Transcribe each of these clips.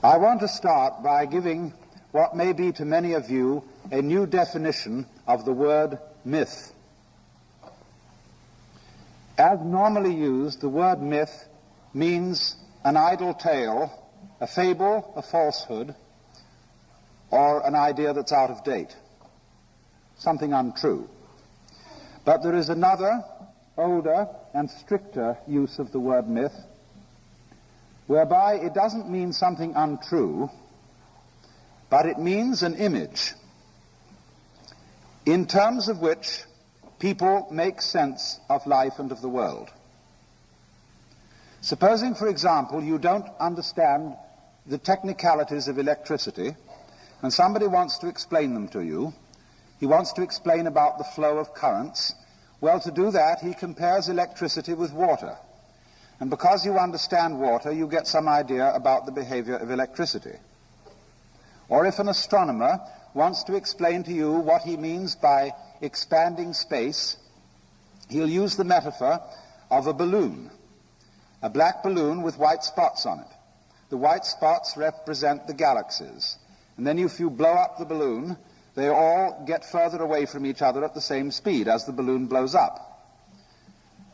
I want to start by giving what may be to many of you a new definition of the word myth. As normally used, the word myth means an idle tale, a fable, a falsehood, or an idea that's out of date, something untrue. But there is another, older and stricter use of the word myth, whereby it doesn't mean something untrue, but it means an image in terms of which people make sense of life and of the world. Supposing, for example, you don't understand the technicalities of electricity, and somebody wants to explain them to you. He wants to explain about the flow of currents. Well, to do that, he compares electricity with water. And because you understand water, you get some idea about the behavior of electricity. Or if an astronomer wants to explain to you what he means by expanding space, he'll use the metaphor of a balloon, a black balloon with white spots on it. The white spots represent the galaxies. And then if you blow up the balloon, they all get further away from each other at the same speed as the balloon blows up.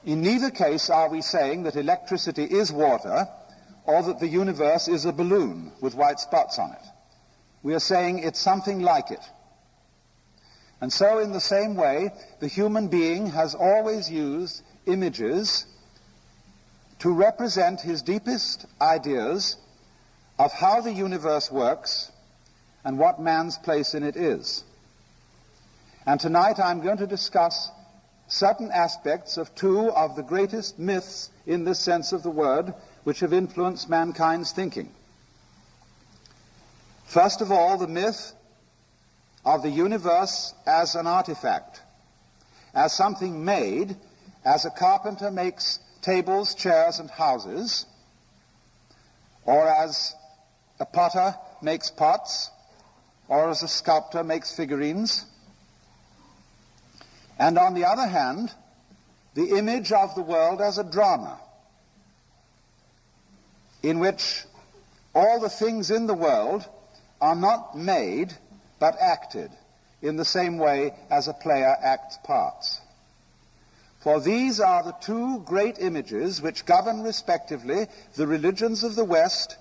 In neither case are we saying that electricity is water or that the universe is a balloon with white spots on it. We are saying it's something like it. And so in the same way, the human being has always used images to represent his deepest ideas of how the universe works and what man's place in it is. And tonight I'm going to discuss certain aspects of two of the greatest myths in this sense of the word which have influenced mankind's thinking. First of all, the myth of the universe as an artifact, as something made, as a carpenter makes tables, chairs, and houses, or as a potter makes pots, or as a sculptor makes figurines. And on the other hand, the image of the world as a drama, in which all the things in the world are not made, but acted, in the same way as a player acts parts. For these are the two great images which govern respectively the religions of the West,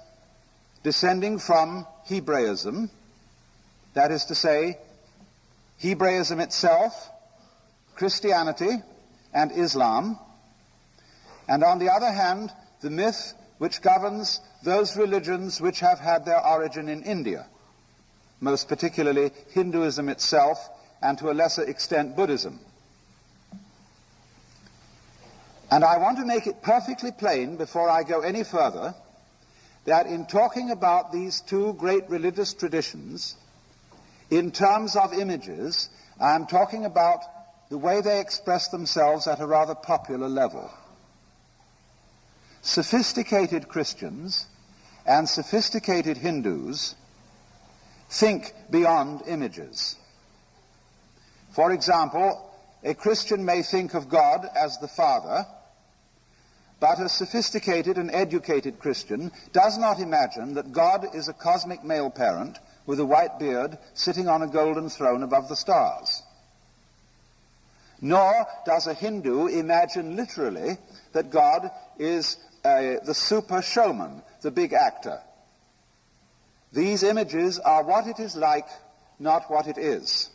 descending from Hebraism, that is to say, Hebraism itself, Christianity, and Islam, and on the other hand, the myth which governs those religions which have had their origin in India, most particularly Hinduism itself, and to a lesser extent Buddhism. And I want to make it perfectly plain, before I go any further, that in talking about these two great religious traditions, in terms of images, I am talking about the way they express themselves at a rather popular level. Sophisticated Christians and sophisticated Hindus think beyond images. For example, a Christian may think of God as the Father, but a sophisticated and educated Christian does not imagine that God is a cosmic male parent with a white beard sitting on a golden throne above the stars. Nor does a Hindu imagine literally that God is the super showman, the big actor. These images are what it is like, not what it is.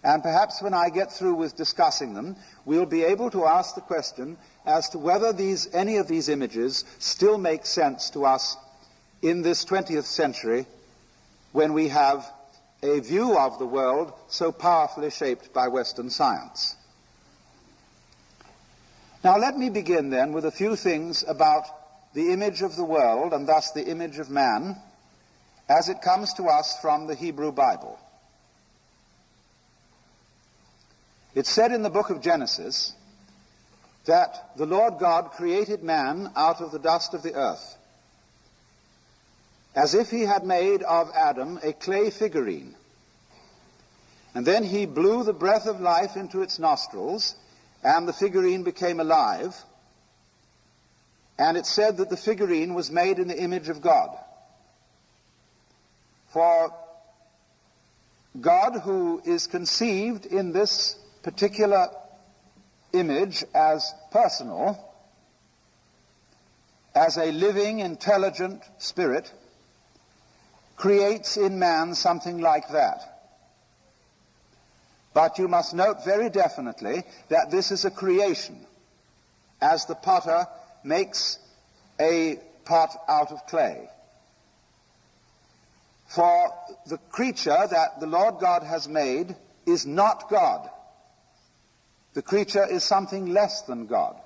And perhaps when I get through with discussing them, we'll be able to ask the question as to whether any of these images still make sense to us in this 20th century, when we have a view of the world so powerfully shaped by Western science. Now let me begin then with a few things about the image of the world, and thus the image of man, as it comes to us from the Hebrew Bible. It's said in the book of Genesis that the Lord God created man out of the dust of the earth, as if he had made of Adam a clay figurine. And then he blew the breath of life into its nostrils, and the figurine became alive. And it said that the figurine was made in the image of God. For God, who is conceived in this particular image as personal, as a living, intelligent spirit, creates in man something like that. But you must note very definitely that this is a creation, as the potter makes a pot out of clay. For the creature that the Lord God has made is not God. The creature is something less than God,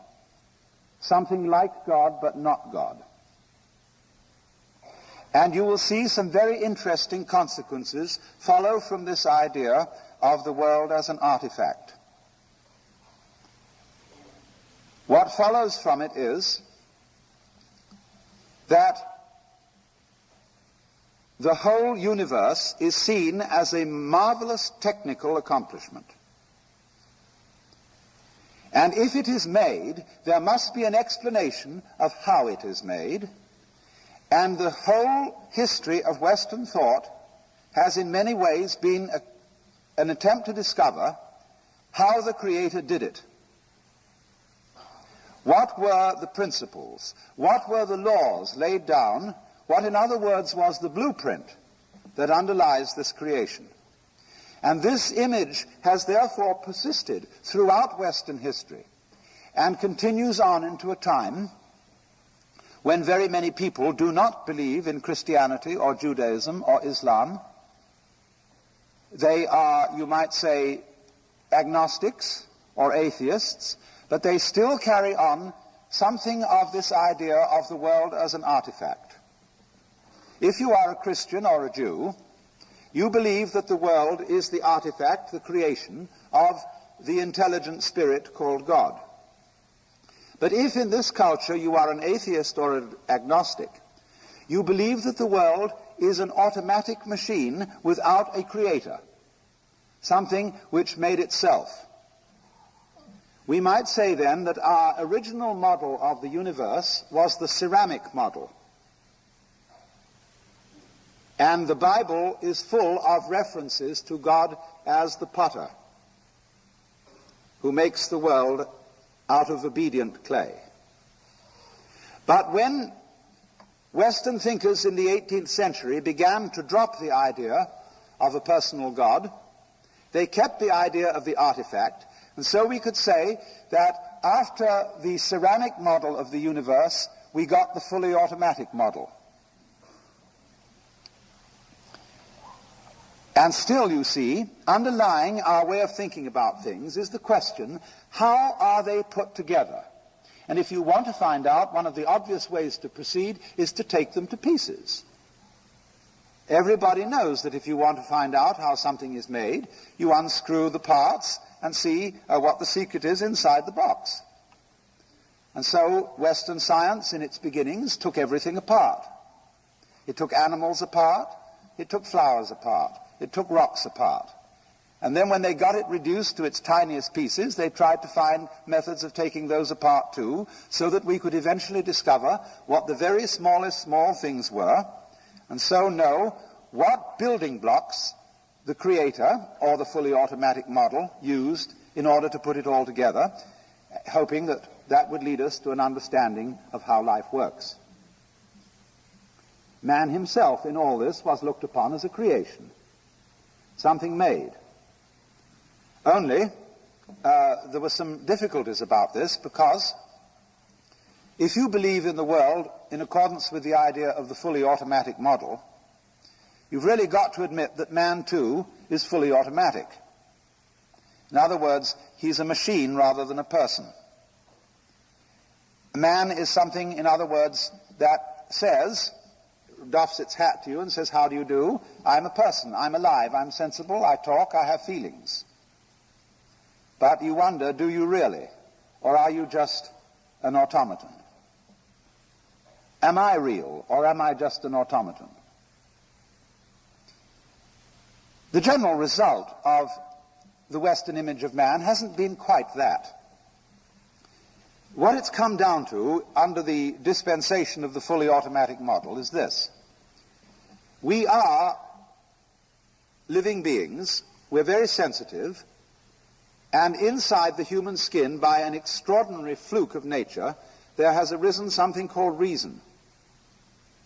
something like God but not God. And you will see some very interesting consequences follow from this idea of the world as an artifact. What follows from it is that the whole universe is seen as a marvelous technical accomplishment. And if it is made, there must be an explanation of how it is made. And the whole history of Western thought has in many ways been an attempt to discover how the Creator did it. What were the principles? What were the laws laid down? What, in other words, was the blueprint that underlies this creation? And this image has therefore persisted throughout Western history and continues on into a time when very many people do not believe in Christianity or Judaism or Islam. They are, you might say, agnostics or atheists, but they still carry on something of this idea of the world as an artifact. If you are a Christian or a Jew, you believe that the world is the artifact, the creation, of the intelligent spirit called God. But if in this culture you are an atheist or an agnostic, you believe that the world is an automatic machine without a creator, something which made itself. We might say then that our original model of the universe was the ceramic model. And the Bible is full of references to God as the potter, who makes the world out of obedient clay. But when Western thinkers in the 18th century began to drop the idea of a personal God, they kept the idea of the artifact. And so we could say that after the ceramic model of the universe, we got the fully automatic model. And still, you see, underlying our way of thinking about things is the question, how are they put together? And if you want to find out, one of the obvious ways to proceed is to take them to pieces. Everybody knows that if you want to find out how something is made, you unscrew the parts and see what the secret is inside the box. And so Western science in its beginnings took everything apart. It took animals apart, it took flowers apart, it took rocks apart. And then when they got it reduced to its tiniest pieces, they tried to find methods of taking those apart too, so that we could eventually discover what the very smallest small things were, and so know what building blocks the Creator, or the fully automatic model, used in order to put it all together, hoping that that would lead us to an understanding of how life works. Man himself in all this was looked upon as a creation, something made. Only, there were some difficulties about this, because if you believe in the world in accordance with the idea of the fully automatic model, you've really got to admit that man too is fully automatic. In other words, he's a machine rather than a person. Man is something, in other words, that says, doffs its hat to you and says, how do you do? I'm a person, I'm alive, I'm sensible, I talk, I have feelings. But you wonder, do you really? Or are you just an automaton? Am I real, or am I just an automaton? The general result of the Western image of man hasn't been quite that. What it's come down to under the dispensation of the fully automatic model is this. We are living beings, we're very sensitive, and inside the human skin, by an extraordinary fluke of nature, there has arisen something called reason.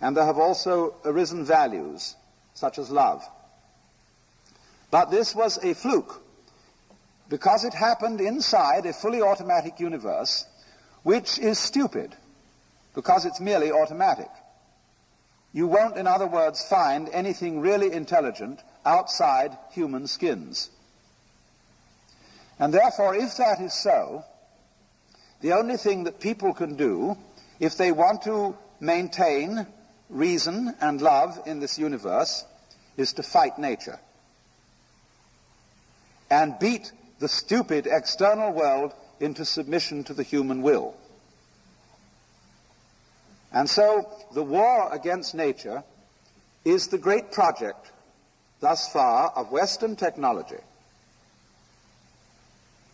And there have also arisen values, such as love. But this was a fluke, because it happened inside a fully automatic universe, which is stupid, because it's merely automatic. You won't, in other words, find anything really intelligent outside human skins. And therefore, if that is so, the only thing that people can do, if they want to maintain reason and love in this universe, is to fight nature and beat the stupid external world into submission to the human will. And so the war against nature is the great project thus far of Western technology.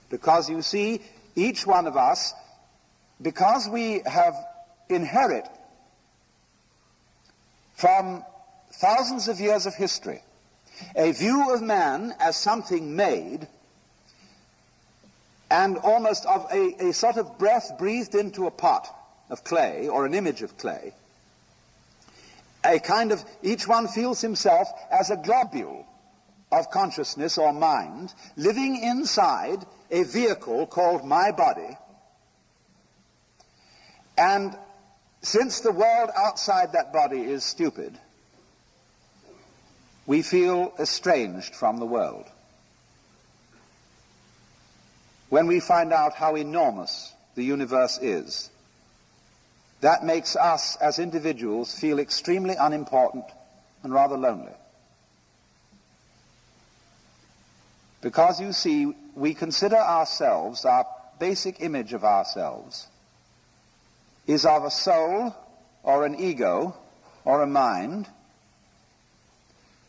Because you see, each one of us, because we have inherit from thousands of years of history a view of man as something made, and almost of a sort of breath breathed into a pot of clay, or an image of clay, a kind of, each one feels himself as a globule of consciousness or mind, living inside a vehicle called my body. And since the world outside that body is stupid, we feel estranged from the world. When we find out how enormous the universe is, that makes us as individuals feel extremely unimportant and rather lonely. Because you see, we consider ourselves, our basic image of ourselves is of a soul or an ego or a mind,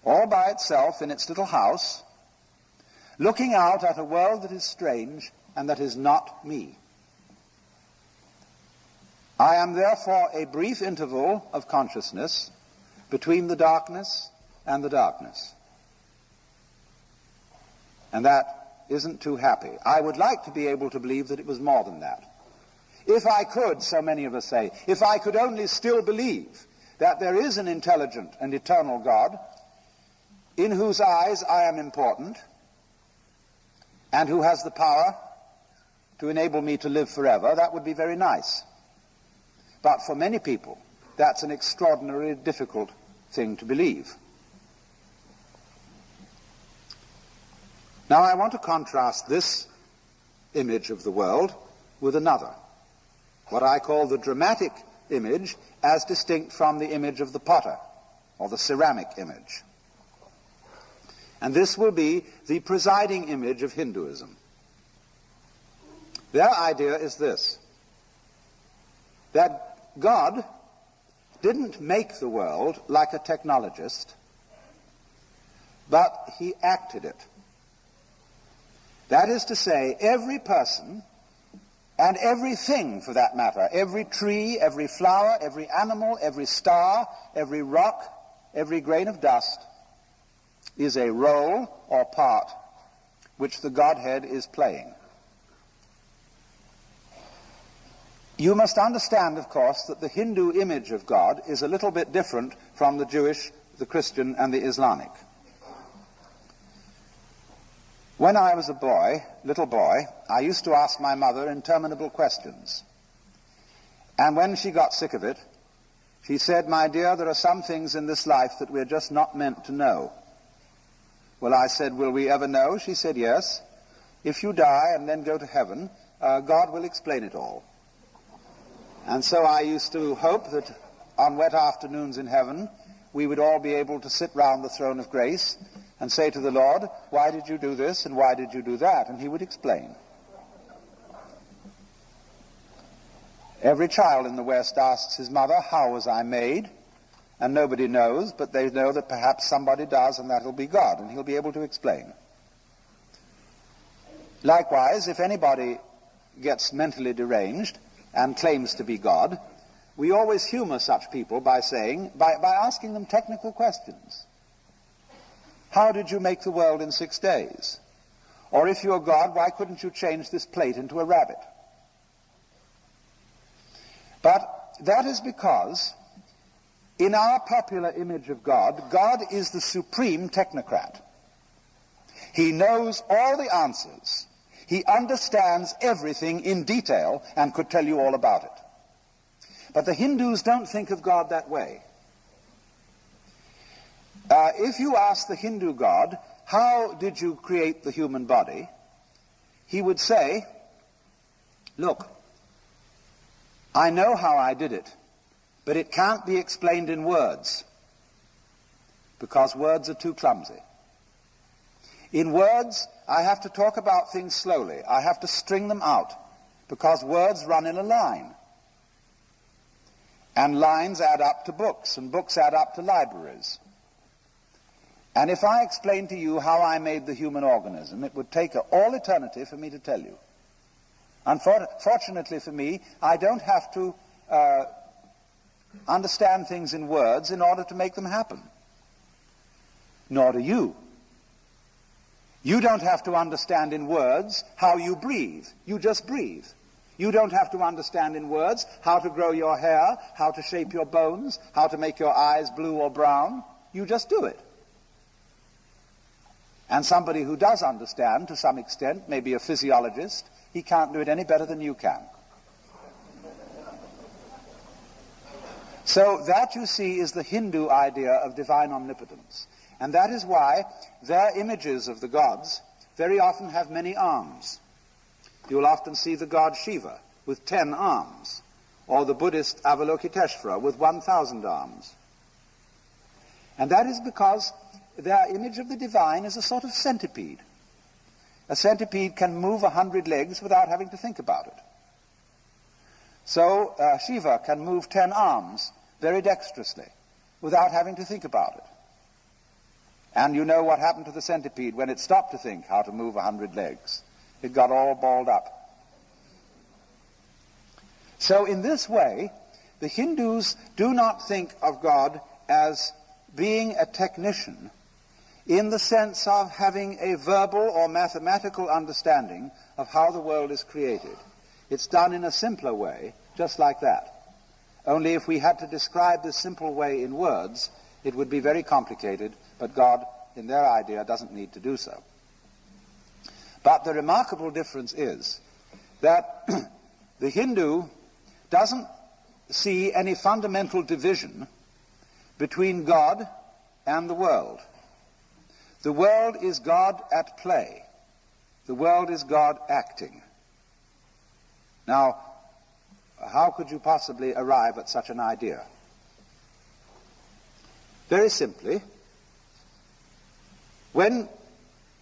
all by itself in its little house, looking out at a world that is strange and that is not me. I am therefore a brief interval of consciousness between the darkness and the darkness. And that isn't too happy. I would like to be able to believe that it was more than that. If I could, so many of us say, if I could only still believe that there is an intelligent and eternal God in whose eyes I am important and who has the power to enable me to live forever, that would be very nice. But for many people, that's an extraordinarily difficult thing to believe. Now I want to contrast this image of the world with another, what I call the dramatic image as distinct from the image of the potter, or the ceramic image. And this will be the presiding image of Hinduism. Their idea is this, that God didn't make the world like a technologist, but he acted it. That is to say, every person and everything for that matter, every tree, every flower, every animal, every star, every rock, every grain of dust is a role or part which the Godhead is playing. You must understand, of course, that the Hindu image of God is a little bit different from the Jewish, the Christian, and the Islamic. When I was a little boy, I used to ask my mother interminable questions. And when she got sick of it, she said, "My dear, there are some things in this life that we're just not meant to know." Well, I said, "Will we ever know?" She said, "Yes. If you die and then go to heaven, God will explain it all." And so I used to hope that on wet afternoons in heaven, we would all be able to sit round the throne of grace and say to the Lord, "Why did you do this and why did you do that?" And he would explain. Every child in the West asks his mother, "How was I made?" And nobody knows, but they know that perhaps somebody does, and that'll be God, and he'll be able to explain. Likewise, if anybody gets mentally deranged and claims to be God, we always humor such people by asking them technical questions. how did you make the world in 6 days? Or if you're God, why couldn't you change this plate into a rabbit? But that is because in our popular image of God, God is the supreme technocrat. He knows all the answers. He understands everything in detail and could tell you all about it. But the Hindus don't think of God that way. If you ask the Hindu God, how did you create the human body? He would say, look, I know how I did it, but it can't be explained in words, because words are too clumsy. In words, I have to talk about things slowly. I have to string them out, because words run in a line. And lines add up to books, and books add up to libraries. And if I explained to you how I made the human organism, it would take all eternity for me to tell you. Unfortunately for me, I don't have to understand things in words in order to make them happen. Nor do you. You don't have to understand in words how you breathe. You just breathe. You don't have to understand in words how to grow your hair, how to shape your bones, how to make your eyes blue or brown. You just do it. And somebody who does understand to some extent, maybe a physiologist, he can't do it any better than you can. So that, you see, is the Hindu idea of divine omnipotence. And that is why their images of the gods very often have many arms. You'll often see the god Shiva with 10 arms, or the Buddhist Avalokiteshvara with 1,000 arms. And that is because their image of the divine is a sort of centipede. A centipede can move 100 legs without having to think about it. So Shiva can move 10 arms very dexterously without having to think about it. And you know what happened to the centipede when it stopped to think how to move 100 legs. It got all balled up. So in this way, the Hindus do not think of God as being a technician in the sense of having a verbal or mathematical understanding of how the world is created. It's done in a simpler way, just like that. Only if we had to describe this simple way in words, it would be very complicated, but God, in their idea, doesn't need to do so. But the remarkable difference is that the Hindu doesn't see any fundamental division between God and the world. The world is God at play. The world is God acting. Now, how could you possibly arrive at such an idea? Very simply, when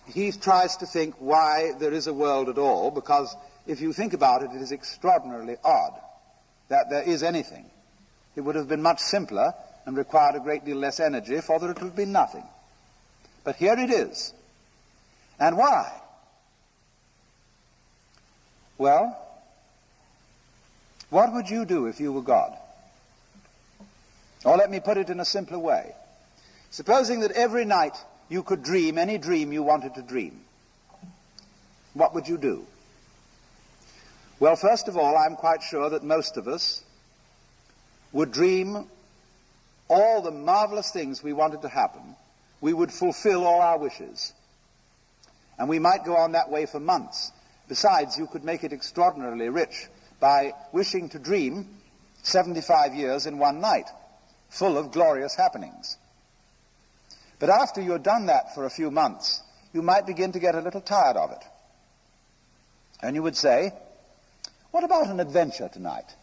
he tries to think why there is a world at all, because if you think about it, it is extraordinarily odd that there is anything. It would have been much simpler and required a great deal less energy for there to have been nothing. But here it is. And why? Well, what would you do if you were God? Or let me put it in a simpler way. Supposing that every night you could dream any dream you wanted to dream. What would you do? Well, first of all, I'm quite sure that most of us would dream all the marvelous things we wanted to happen. We would fulfill all our wishes. And we might go on that way for months. Besides, you could make it extraordinarily rich by wishing to dream 75 years in one night, full of glorious happenings. But after you're done that for a few months, you might begin to get a little tired of it. And you would say, what about an adventure tonight,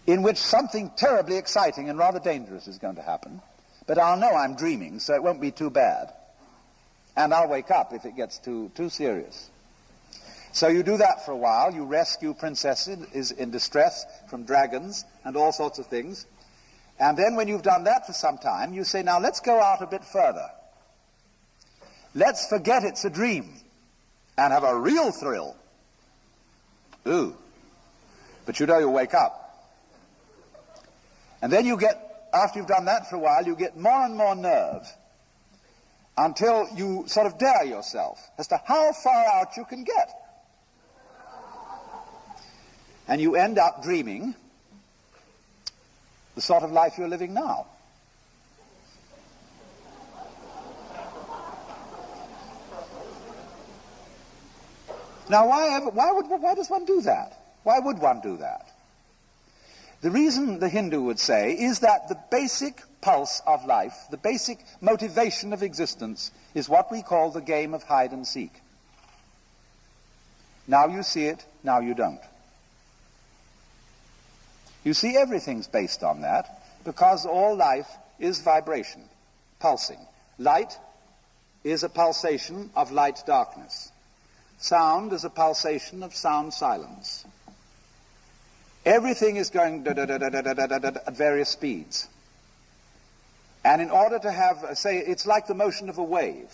in which something terribly exciting and rather dangerous is going to happen, but I'll know I'm dreaming, so it won't be too bad. And I'll wake up if it gets too serious. So you do that for a while. You rescue princesses in distress from dragons and all sorts of things. And then when you've done that for some time, you say, now let's go out a bit further. Let's forget it's a dream and have a real thrill. Ooh. But you know you'll wake up. And then you get, after you've done that for a while, you get more and more nerve. until you sort of dare yourself as to how far out you can get. And you end up dreaming the sort of life you're living now. Now, why does one do that? Why would one do that? The reason, the Hindu would say, is that the basic pulse of life, the basic motivation of existence, is what we call the game of hide and seek. Now you see it, now you don't. You see, everything's based on that, because all life is vibration, pulsing. Light is a pulsation of light-darkness. Sound is a pulsation of sound-silence. Everything is going at various speeds. And in order to have, say, it's like the motion of a wave.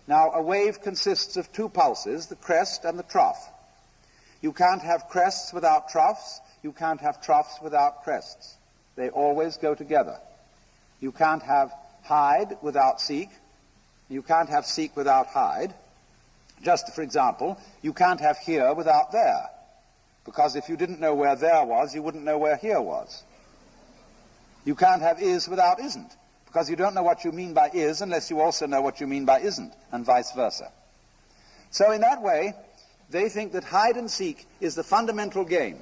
Now, a wave consists of two pulses, the crest and the trough. You can't have crests without troughs. You can't have troughs without crests. They always go together. You can't have hide without seek. You can't have seek without hide. Just, for example, you can't have here without there. Because if you didn't know where there was, you wouldn't know where here was. You can't have is without isn't, because you don't know what you mean by is unless you also know what you mean by isn't, and vice versa. So in that way, they think that hide and seek is the fundamental game.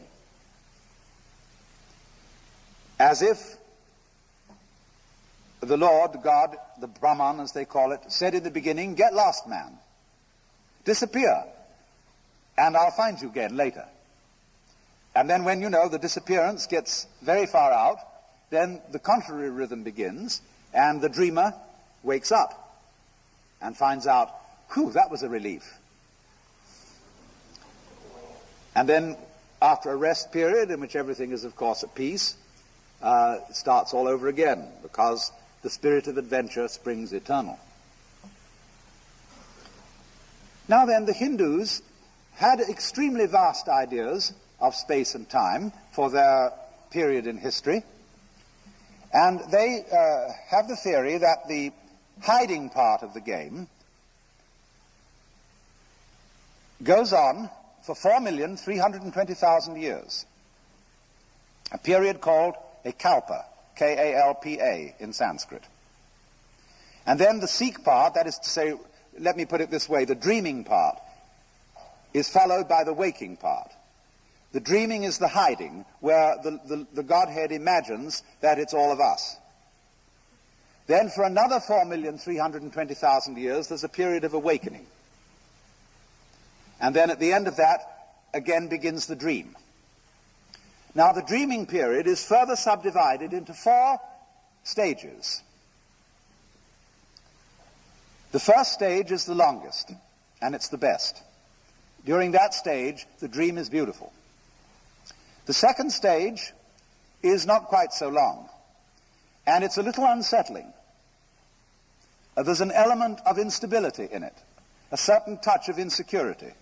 As if the Lord, God, the Brahman as they call it, said in the beginning, "Get lost, man. Disappear, and I'll find you again later." And then when, the disappearance gets very far out, then the contrary rhythm begins, and the dreamer wakes up and finds out, whew, that was a relief. And then, after a rest period in which everything is, of course, at peace, it starts all over again, because the spirit of adventure springs eternal. Now then, the Hindus had extremely vast ideas of space and time for their period in history, and they have the theory that the hiding part of the game goes on for 4,320,000 years, a period called a kalpa, K-A-L-P-A in Sanskrit. And then the seek part, that is to say, let me put it this way, the dreaming part, is followed by the waking part. The dreaming is the hiding, where the Godhead imagines that it's all of us. Then for another 4,320,000 years, there's a period of awakening. And then at the end of that, again begins the dream. Now the dreaming period is further subdivided into 4 stages. The first stage is the longest, and it's the best. During that stage, the dream is beautiful. The second stage is not quite so long, and it's a little unsettling. There's an element of instability in it, a certain touch of insecurity.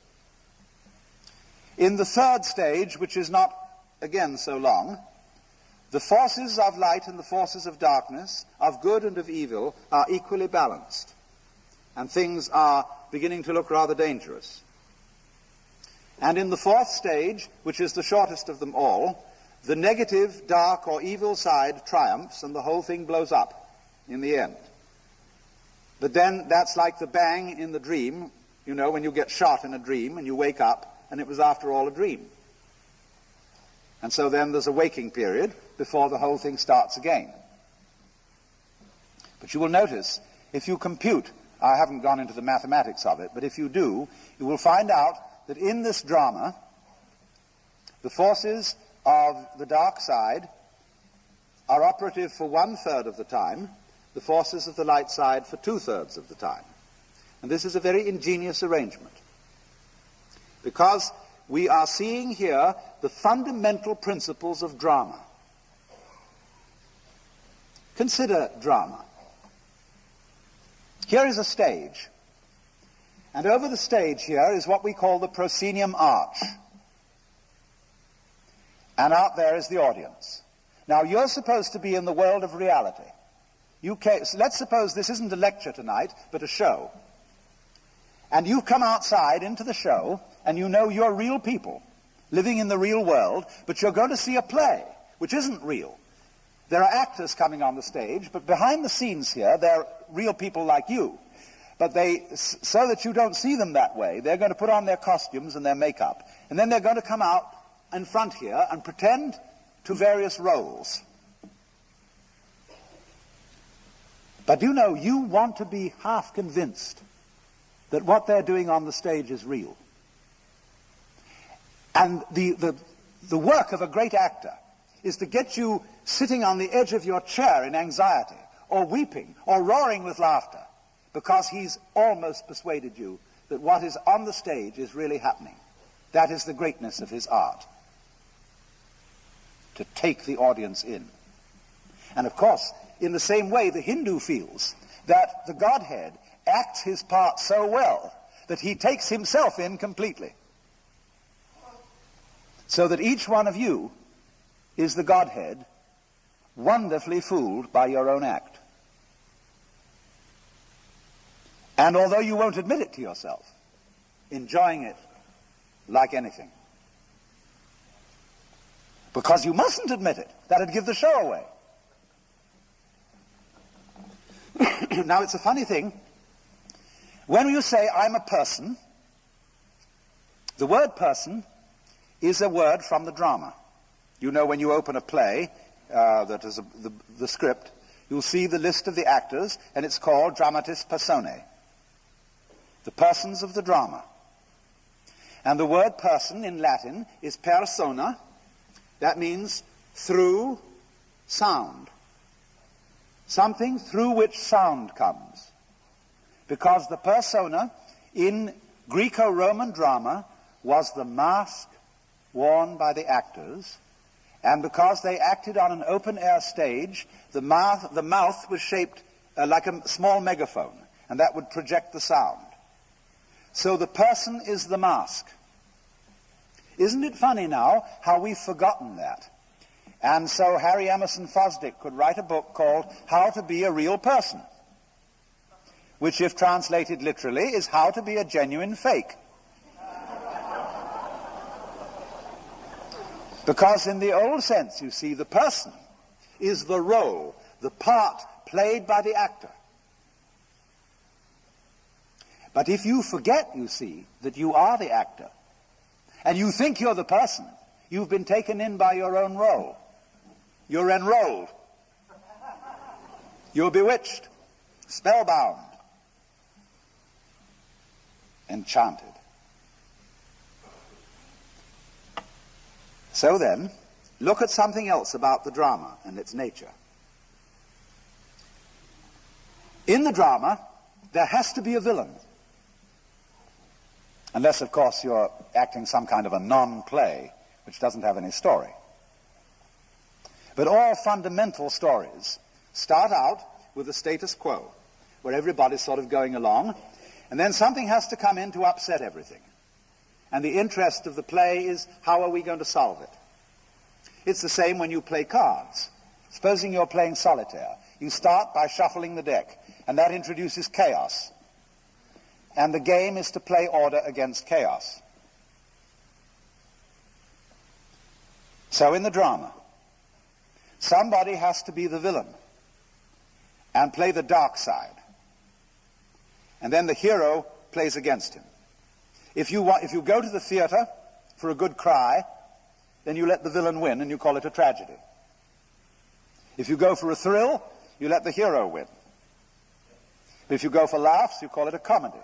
In the third stage, which is not, again, so long, the forces of light and the forces of darkness, of good and of evil, are equally balanced, and things are beginning to look rather dangerous. And in the fourth stage, which is the shortest of them all, the negative, dark, or evil side triumphs, and the whole thing blows up in the end. But then that's like the bang in the dream, when you get shot in a dream and you wake up, and it was after all a dream. And so then there's a waking period before the whole thing starts again. But you will notice, if you compute, I haven't gone into the mathematics of it, but if you do, you will find out that in this drama, the forces of the dark side are operative for 1/3 of the time, the forces of the light side for 2/3 of the time. And this is a very ingenious arrangement, because we are seeing here the fundamental principles of drama. Consider drama. Here is a stage. And over the stage here is what we call the proscenium arch. And out there is the audience. Now, you're supposed to be in the world of reality. Let's suppose this isn't a lecture tonight, but a show. And you've come outside into the show, and you know you're real people, living in the real world, but you're going to see a play, which isn't real. There are actors coming on the stage, but behind the scenes here, they're real people like you. But so that you don't see them that way, they're going to put on their costumes and their makeup, and then they're going to come out in front here and pretend to various roles. But you know, you want to be half convinced that what they're doing on the stage is real. And the work of a great actor is to get you sitting on the edge of your chair in anxiety, or weeping, or roaring with laughter, because he's almost persuaded you that what is on the stage is really happening. That is the greatness of his art, to take the audience in. And of course, in the same way, the Hindu feels that the Godhead acts his part so well that he takes himself in completely. So that each one of you is the Godhead, wonderfully fooled by your own act. And although you won't admit it to yourself, enjoying it like anything. Because you mustn't admit it. That'd give the show away. Now, it's a funny thing. When you say, I'm a person, the word person is a word from the drama. You know, when you open a play, that is the script, you'll see the list of the actors, and it's called dramatis personae, the persons of the drama. And the word person in Latin is persona. That means through sound. Something through which sound comes. Because the persona in Greco-Roman drama was the mask worn by the actors, and because they acted on an open-air stage, the mouth was shaped like a small megaphone, and that would project the sound. So the person is the mask. Isn't it funny now how we've forgotten that? And so Harry Emerson Fosdick could write a book called How to Be a Real Person, which, if translated literally, is How to Be a Genuine Fake. Because in the old sense, you see, the person is the role, the part played by the actor. But if you forget, you see, that you are the actor, and you think you're the person, you've been taken in by your own role. You're enrolled. You're bewitched, spellbound, enchanted. So then, look at something else about the drama and its nature. In the drama, there has to be a villain. Unless, of course, you're acting some kind of a non-play, which doesn't have any story. But all fundamental stories start out with the status quo, where everybody's sort of going along, and then something has to come in to upset everything. And the interest of the play is, how are we going to solve it? It's the same when you play cards. Supposing you're playing solitaire. You start by shuffling the deck, and that introduces chaos. And the game is to play order against chaos. So in the drama, somebody has to be the villain and play the dark side. And then the hero plays against him. If you go to the theater for a good cry, then you let the villain win and you call it a tragedy. If you go for a thrill, you let the hero win. If you go for laughs, you call it a comedy.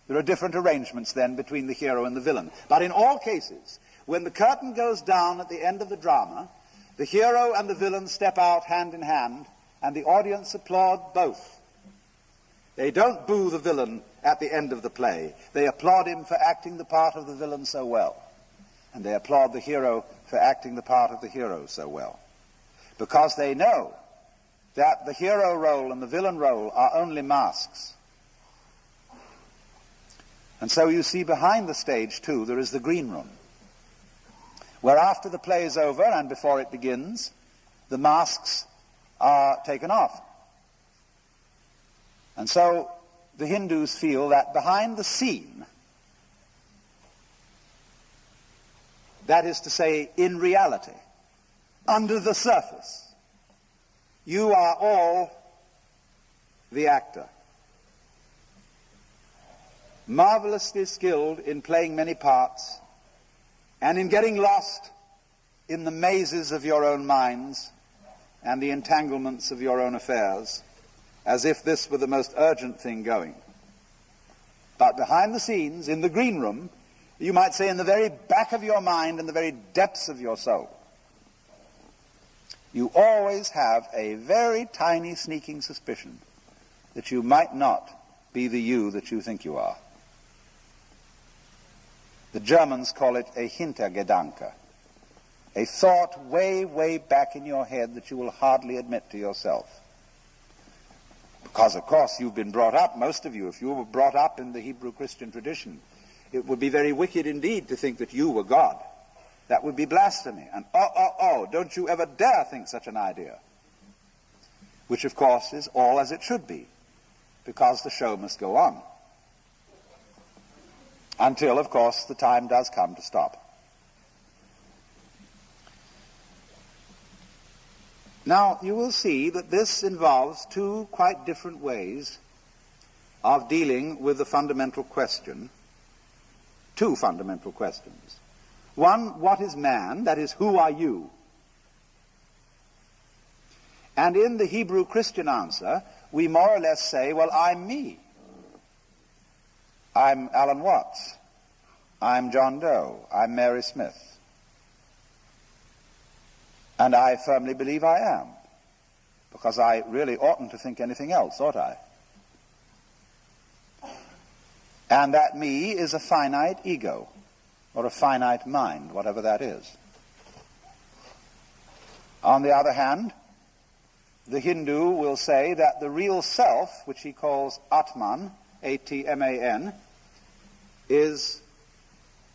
There are different arrangements then between the hero and the villain. But in all cases, when the curtain goes down at the end of the drama, the hero and the villain step out hand in hand, and the audience applaud both. They don't boo the villain at the end of the play. They applaud him for acting the part of the villain so well. And they applaud the hero for acting the part of the hero so well. Because they know that the hero role and the villain role are only masks. And so you see behind the stage, too, there is the green room, where after the play is over and before it begins, the masks are taken off. And so the Hindus feel that behind the scene, that is to say, in reality, under the surface, you are all the actor, marvelously skilled in playing many parts and in getting lost in the mazes of your own minds and the entanglements of your own affairs, as if this were the most urgent thing going. But behind the scenes, in the green room, you might say in the very back of your mind, in the very depths of your soul, you always have a very tiny sneaking suspicion that you might not be the you that you think you are. The Germans call it a Hintergedanke, a thought way, way back in your head that you will hardly admit to yourself. Because, of course, you've been brought up, most of you, if you were brought up in the Hebrew Christian tradition, it would be very wicked indeed to think that you were God. That would be blasphemy. And don't you ever dare think such an idea. Which, of course, is all as it should be, because the show must go on. Until, of course, the time does come to stop. Now, you will see that this involves two quite different ways of dealing with the fundamental question, two fundamental questions. One, what is man? That is, who are you? And in the Hebrew Christian answer, we more or less say, well, I'm me. I'm Alan Watts. I'm John Doe. I'm Mary Smith. And I firmly believe I am, because I really oughtn't to think anything else, ought I? And that me is a finite ego, or a finite mind, whatever that is. On the other hand, the Hindu will say that the real self, which he calls Atman, A-T-M-A-N, is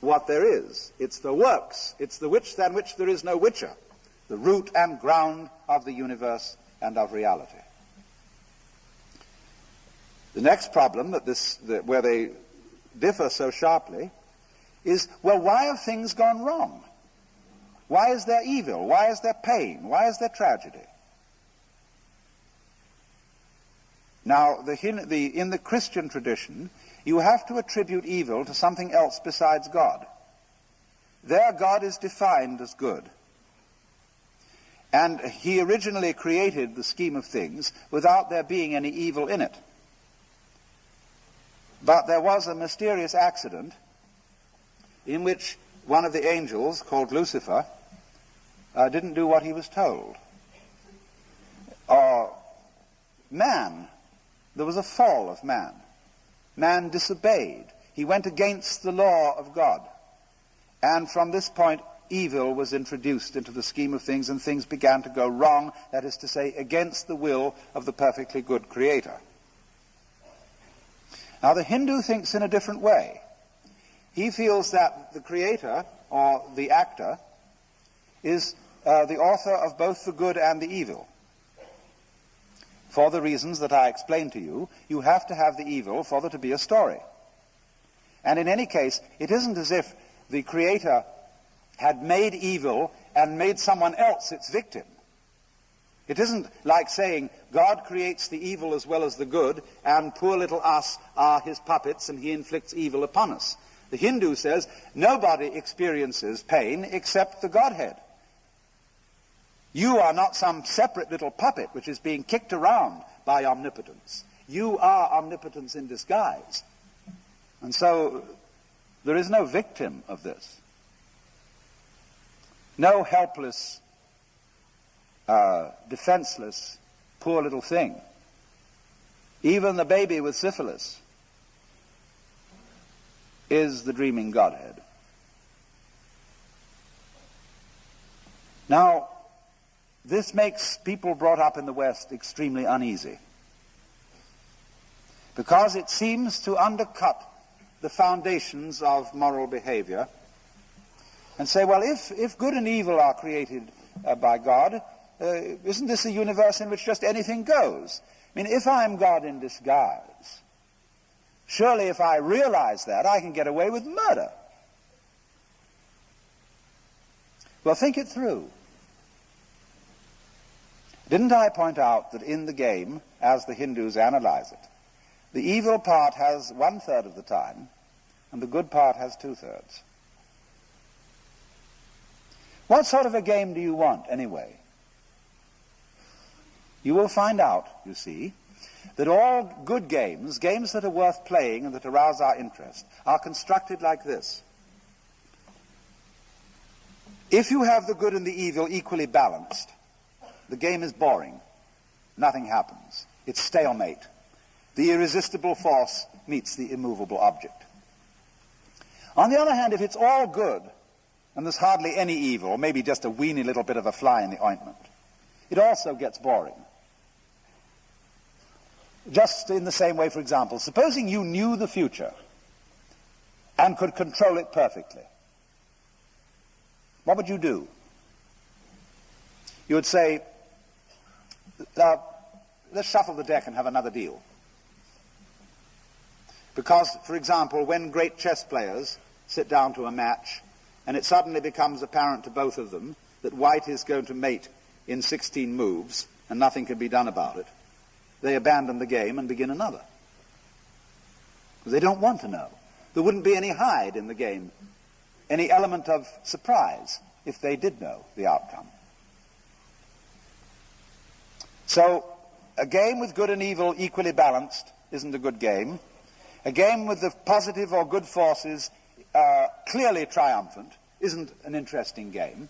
what there is. It's the works. It's the which than which there is no whicher, the root and ground of the universe and of reality. The next problem where they differ so sharply is, well, why have things gone wrong? Why is there evil? Why is there pain? Why is there tragedy? Now, in the Christian tradition, you have to attribute evil to something else besides God. There, God is defined as good. And he originally created the scheme of things without there being any evil in it. But there was a mysterious accident in which one of the angels, called Lucifer, didn't do what he was told. Man, there was a fall of man. Man disobeyed. He went against the law of God. And from this point, evil was introduced into the scheme of things, and things began to go wrong, that is to say, against the will of the perfectly good Creator. Now, the Hindu thinks in a different way. He feels that the Creator, or the actor, is the author of both the good and the evil. For the reasons that I explained to you, you have to have the evil for there to be a story. And in any case, it isn't as if the Creator had made evil and made someone else its victim. It isn't like saying God creates the evil as well as the good, and poor little us are his puppets and he inflicts evil upon us. The Hindu says nobody experiences pain except the Godhead. You are not some separate little puppet which is being kicked around by omnipotence. You are omnipotence in disguise. And so there is no victim of this. No helpless, defenseless, poor little thing. Even the baby with syphilis is the dreaming Godhead. Now, this makes people brought up in the West extremely uneasy, because it seems to undercut the foundations of moral behavior and say, well, if good and evil are created by God, isn't this a universe in which just anything goes? I mean, if I'm God in disguise, surely if I realize that, I can get away with murder. Well, think it through. Didn't I point out that in the game, as the Hindus analyze it, the evil part has 1/3 of the time, and the good part has 2/3? What sort of a game do you want, anyway? You will find out, you see, that all good games, games that are worth playing and that arouse our interest, are constructed like this. If you have the good and the evil equally balanced, the game is boring. Nothing happens. It's stalemate. The irresistible force meets the immovable object. On the other hand, if it's all good, and there's hardly any evil, or maybe just a weeny little bit of a fly in the ointment, it also gets boring. Just in the same way, for example, supposing you knew the future and could control it perfectly, what would you do? You would say, let's shuffle the deck and have another deal. Because, for example, when great chess players sit down to a match and it suddenly becomes apparent to both of them that white is going to mate in 16 moves and nothing can be done about it, they abandon the game and begin another. Because they don't want to know. There wouldn't be any hide in the game, any element of surprise, if they did know the outcome. So, a game with good and evil equally balanced isn't a good game. A game with the positive or good forces clearly triumphant isn't an interesting game.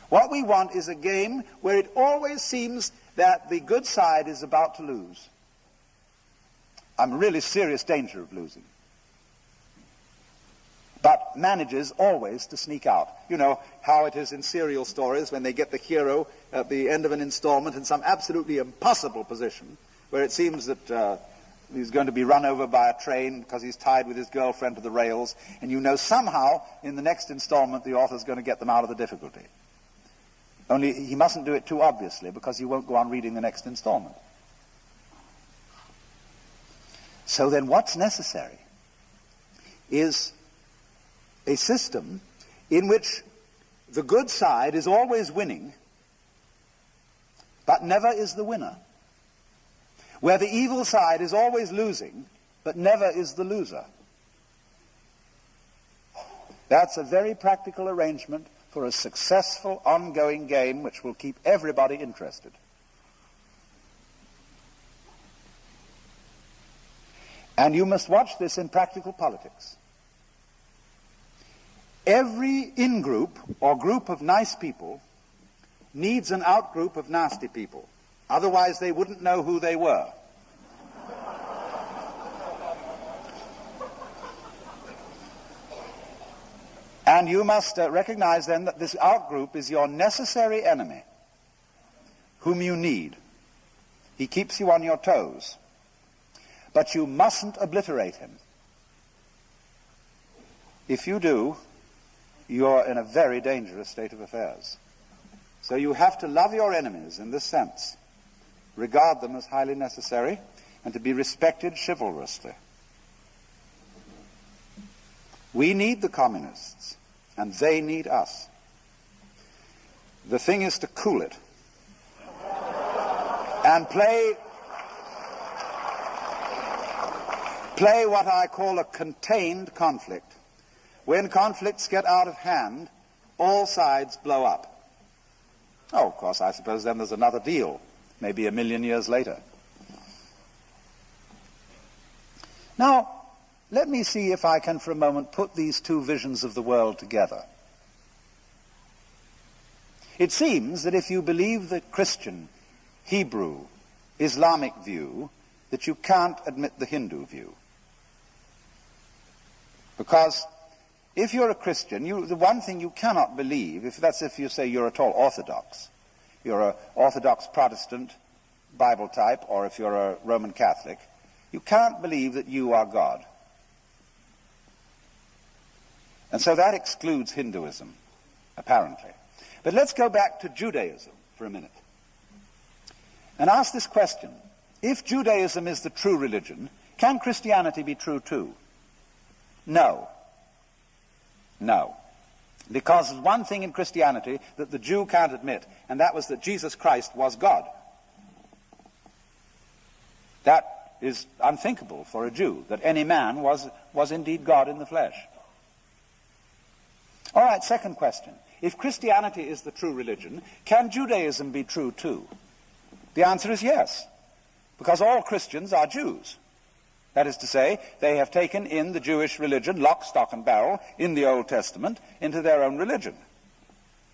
What we want is a game where it always seems that the good side is about to lose. I'm in really serious danger of losing. But manages always to sneak out. You know how it is in serial stories when they get the hero at the end of an installment in some absolutely impossible position, where it seems that he's going to be run over by a train because he's tied with his girlfriend to the rails, and you know somehow in the next installment the author's going to get them out of the difficulty. Only he mustn't do it too obviously, because he won't go on reading the next installment. So then what's necessary is a system in which the good side is always winning, but never is the winner. Where the evil side is always losing, but never is the loser. That's a very practical arrangement for a successful ongoing game which will keep everybody interested. And you must watch this in practical politics. Every in-group or group of nice people needs an out-group of nasty people. Otherwise they wouldn't know who they were. And you must recognize then that this out-group is your necessary enemy, whom you need. He keeps you on your toes. But you mustn't obliterate him. If you do, you're in a very dangerous state of affairs. So you have to love your enemies in this sense, regard them as highly necessary, and to be respected chivalrously. We need the communists, and they need us. The thing is to cool it and play what I call a contained conflict. When conflicts get out of hand, all sides blow up. Oh, of course, I suppose then there's another deal, maybe 1 million years later. Now, let me see if I can for a moment put these two visions of the world together. It seems that if you believe the Christian, Hebrew, Islamic view, that you can't admit the Hindu view. Because if you're a Christian, the one thing you cannot believe, if you say you're at all Orthodox, you're an Orthodox Protestant Bible type, or if you're a Roman Catholic, you can't believe that you are God. And so that excludes Hinduism, apparently. But let's go back to Judaism for a minute and ask this question. If Judaism is the true religion, can Christianity be true too? No. No. Because there's one thing in Christianity that the Jew can't admit, and that was that Jesus Christ was God. That is unthinkable for a Jew, that any man was indeed God in the flesh. All right, second question. If Christianity is the true religion, can Judaism be true too? The answer is yes, because all Christians are Jews. That is to say, they have taken in the Jewish religion, lock, stock, and barrel, in the Old Testament, into their own religion.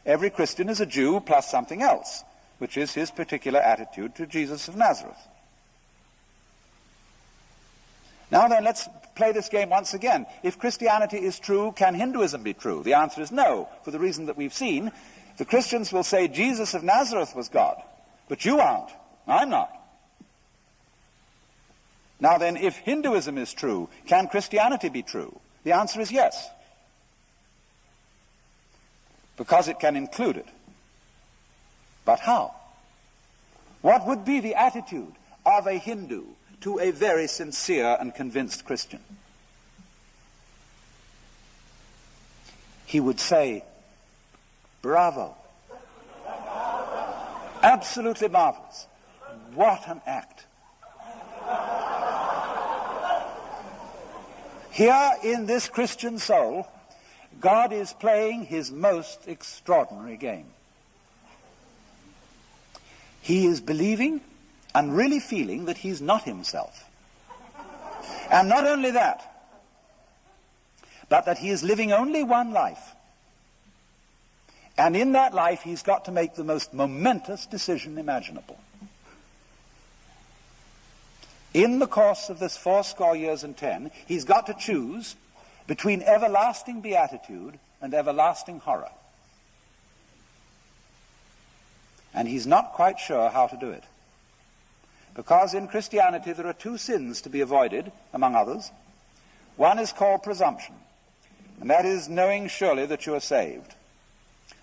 Every Christian is a Jew plus something else, which is his particular attitude to Jesus of Nazareth. Now then, let's play this game once again. If Christianity is true, can Hinduism be true? The answer is no, for the reason that we've seen. The Christians will say Jesus of Nazareth was God, but you aren't. I'm not. Now then, if Hinduism is true, can Christianity be true? The answer is yes, because it can include it. But how? What would be the attitude of a Hindu to a very sincere and convinced Christian? He would say, bravo. Absolutely marvelous. What an act. Here in this Christian soul, God is playing his most extraordinary game. He is believing and really feeling that he's not himself. And not only that, but that he is living only one life. And in that life he's got to make the most momentous decision imaginable. In the course of this 80 years and 10, he's got to choose between everlasting beatitude and everlasting horror. And he's not quite sure how to do it. Because in Christianity there are two sins to be avoided, among others. One is called presumption, and that is knowing surely that you are saved.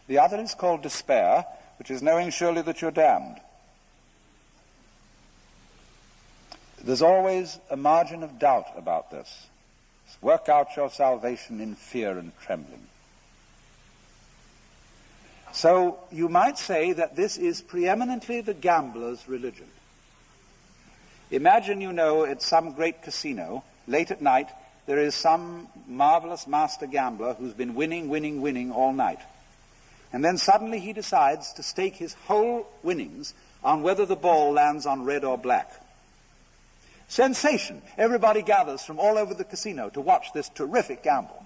The other is called despair, which is knowing surely that you're damned. There's always a margin of doubt about this. Work out your salvation in fear and trembling. So you might say that this is preeminently the gambler's religion. Imagine, at some great casino, late at night, there is some marvelous master gambler who's been winning all night. And then suddenly he decides to stake his whole winnings on whether the ball lands on red or black. Sensation! Everybody gathers from all over the casino to watch this terrific gamble.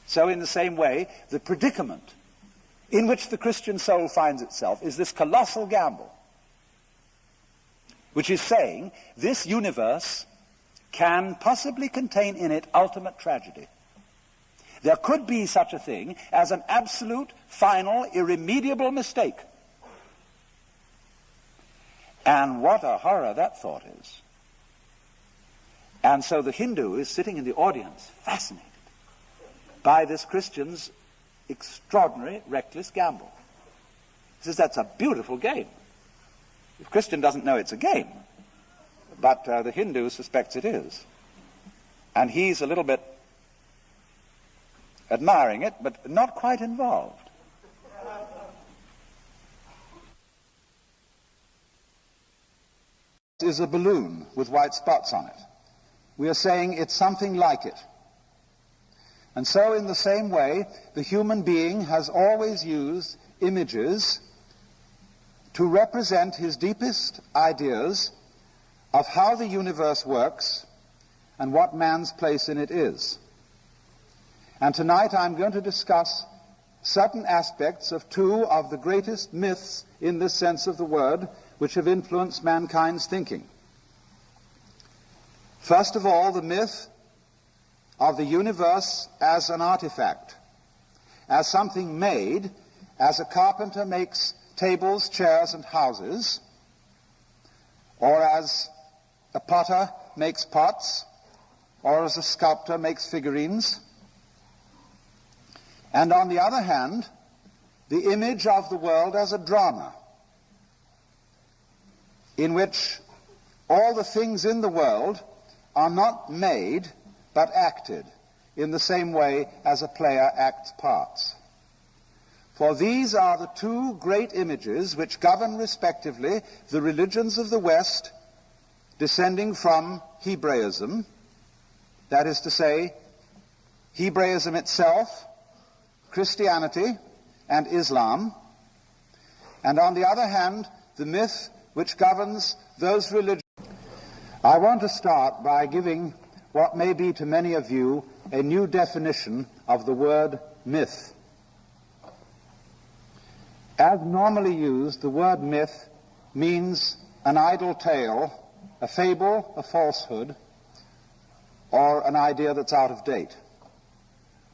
So in the same way, the predicament in which the Christian soul finds itself is this colossal gamble, which is saying this universe can possibly contain in it ultimate tragedy. There could be such a thing as an absolute, final, irremediable mistake. And what a horror that thought is. And so the Hindu is sitting in the audience, fascinated by this Christian's extraordinary, reckless gamble. He says, that's a beautiful game. The Christian doesn't know it's a game, but the Hindu suspects it is. And he's a little bit admiring it, but not quite involved. Is a balloon with white spots on it. We are saying it's something like it. And so in the same way, the human being has always used images to represent his deepest ideas of how the universe works and what man's place in it is. And tonight I'm going to discuss certain aspects of two of the greatest myths in this sense of the word, which have influenced mankind's thinking. First of all, the myth of the universe as an artifact, as something made, as a carpenter makes tables, chairs, and houses, or as a potter makes pots, or as a sculptor makes figurines. And on the other hand, the image of the world as a drama in which all the things in the world are not made but acted in the same way as a player acts parts. For these are the two great images which govern respectively the religions of the West, descending from Hebraism, that is to say, Hebraism itself, Christianity, and Islam, and on the other hand, the myth which governs those religions. I want to start by giving what may be to many of you a new definition of the word myth. As normally used, the word myth means an idle tale, a fable, a falsehood, or an idea that's out of date,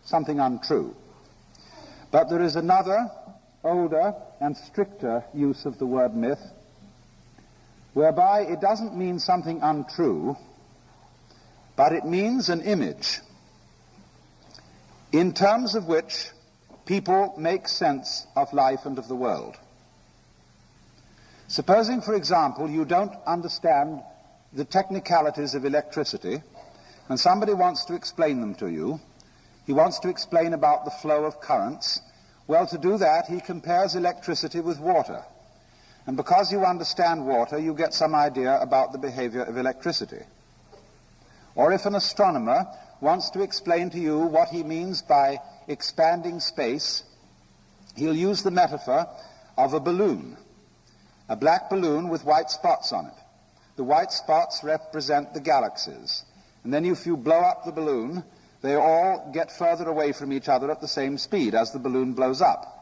something untrue. But there is another, older and stricter use of the word myth, whereby it doesn't mean something untrue, but it means an image in terms of which people make sense of life and of the world. Supposing, for example, you don't understand the technicalities of electricity, and somebody wants to explain them to you. He wants to explain about the flow of currents. Well, to do that, he compares electricity with water. And because you understand water, you get some idea about the behavior of electricity. Or if an astronomer wants to explain to you what he means by expanding space, he'll use the metaphor of a balloon, a black balloon with white spots on it. The white spots represent the galaxies. And then if you blow up the balloon, they all get further away from each other at the same speed as the balloon blows up.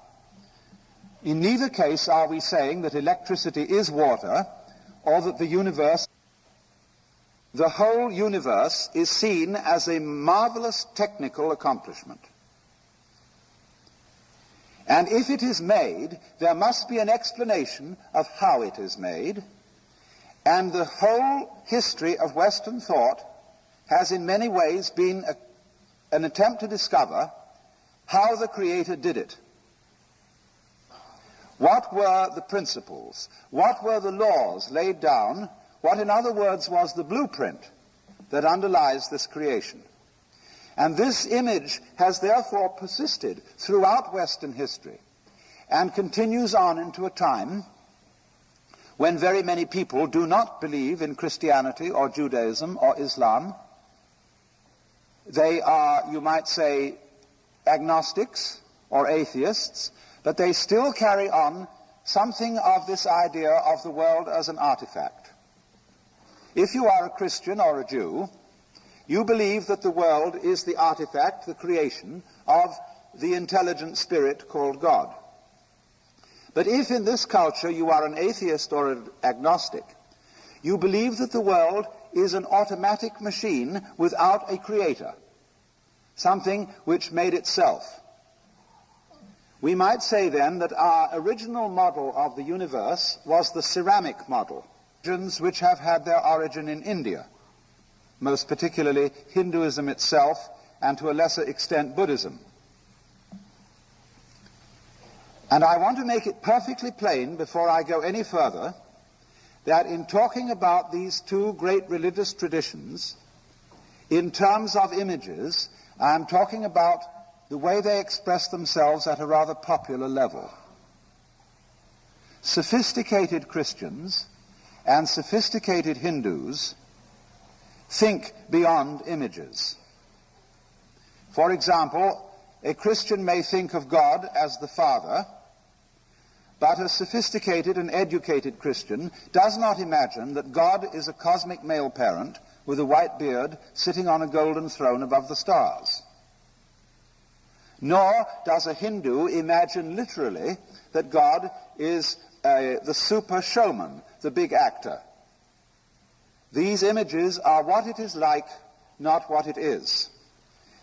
In neither case are we saying that electricity is water or that the universe, the whole universe, is seen as a marvelous technical accomplishment. And if it is made, there must be an explanation of how it is made, and the whole history of Western thought has in many ways been an attempt to discover how the Creator did it. What were the principles? What were the laws laid down? What, in other words, was the blueprint that underlies this creation? And this image has therefore persisted throughout Western history and continues on into a time when very many people do not believe in Christianity or Judaism or Islam. They are, you might say, agnostics or atheists, but they still carry on something of this idea of the world as an artifact. If you are a Christian or a Jew, you believe that the world is the artifact, the creation, of the intelligent spirit called God. But if in this culture you are an atheist or an agnostic, you believe that the world is an automatic machine without a creator, something which made itself. We might say then that our original model of the universe was the ceramic model, which have had their origin in India, most particularly Hinduism itself, and to a lesser extent Buddhism. And I want to make it perfectly plain before I go any further that in talking about these two great religious traditions, in terms of images, I am talking about the way they express themselves at a rather popular level. Sophisticated Christians and sophisticated Hindus think beyond images. For example, a Christian may think of God as the Father, but a sophisticated and educated Christian does not imagine that God is a cosmic male parent with a white beard sitting on a golden throne above the stars. Nor does a Hindu imagine literally that God is the super showman, the big actor. These images are what it is like, not what it is.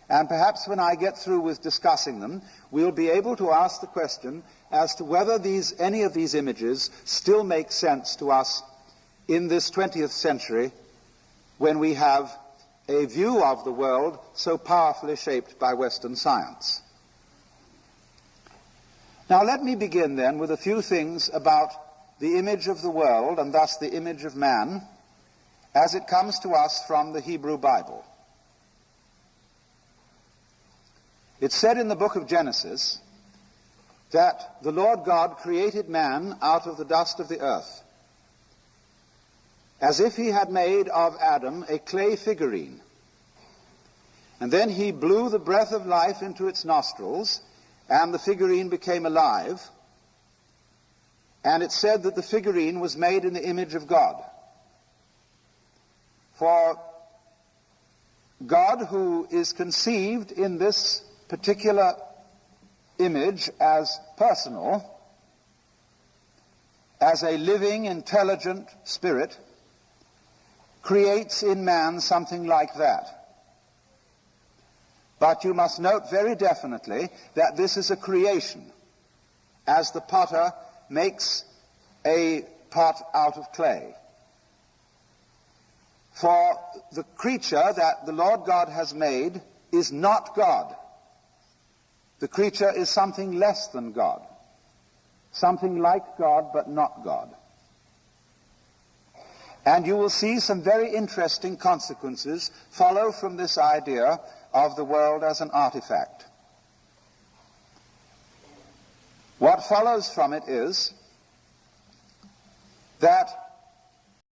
And perhaps when I get through with discussing them, we'll be able to ask the question as to whether any of these images still make sense to us in this 20th century when we have a view of the world so powerfully shaped by Western science. Now let me begin then with a few things about the image of the world, and thus the image of man, as it comes to us from the Hebrew Bible. It's said in the book of Genesis that the Lord God created man out of the dust of the earth, as if he had made of Adam a clay figurine. And then he blew the breath of life into its nostrils, and the figurine became alive. And it said that the figurine was made in the image of God. For God, who is conceived in this particular image as personal, as a living, intelligent spirit, creates in man something like that. But you must note very definitely that this is a creation, as the potter makes a pot out of clay. For the creature that the Lord God has made is not God. The creature is something less than God, something like God but not God. And you will see some very interesting consequences follow from this idea of the world as an artifact. What follows from it is that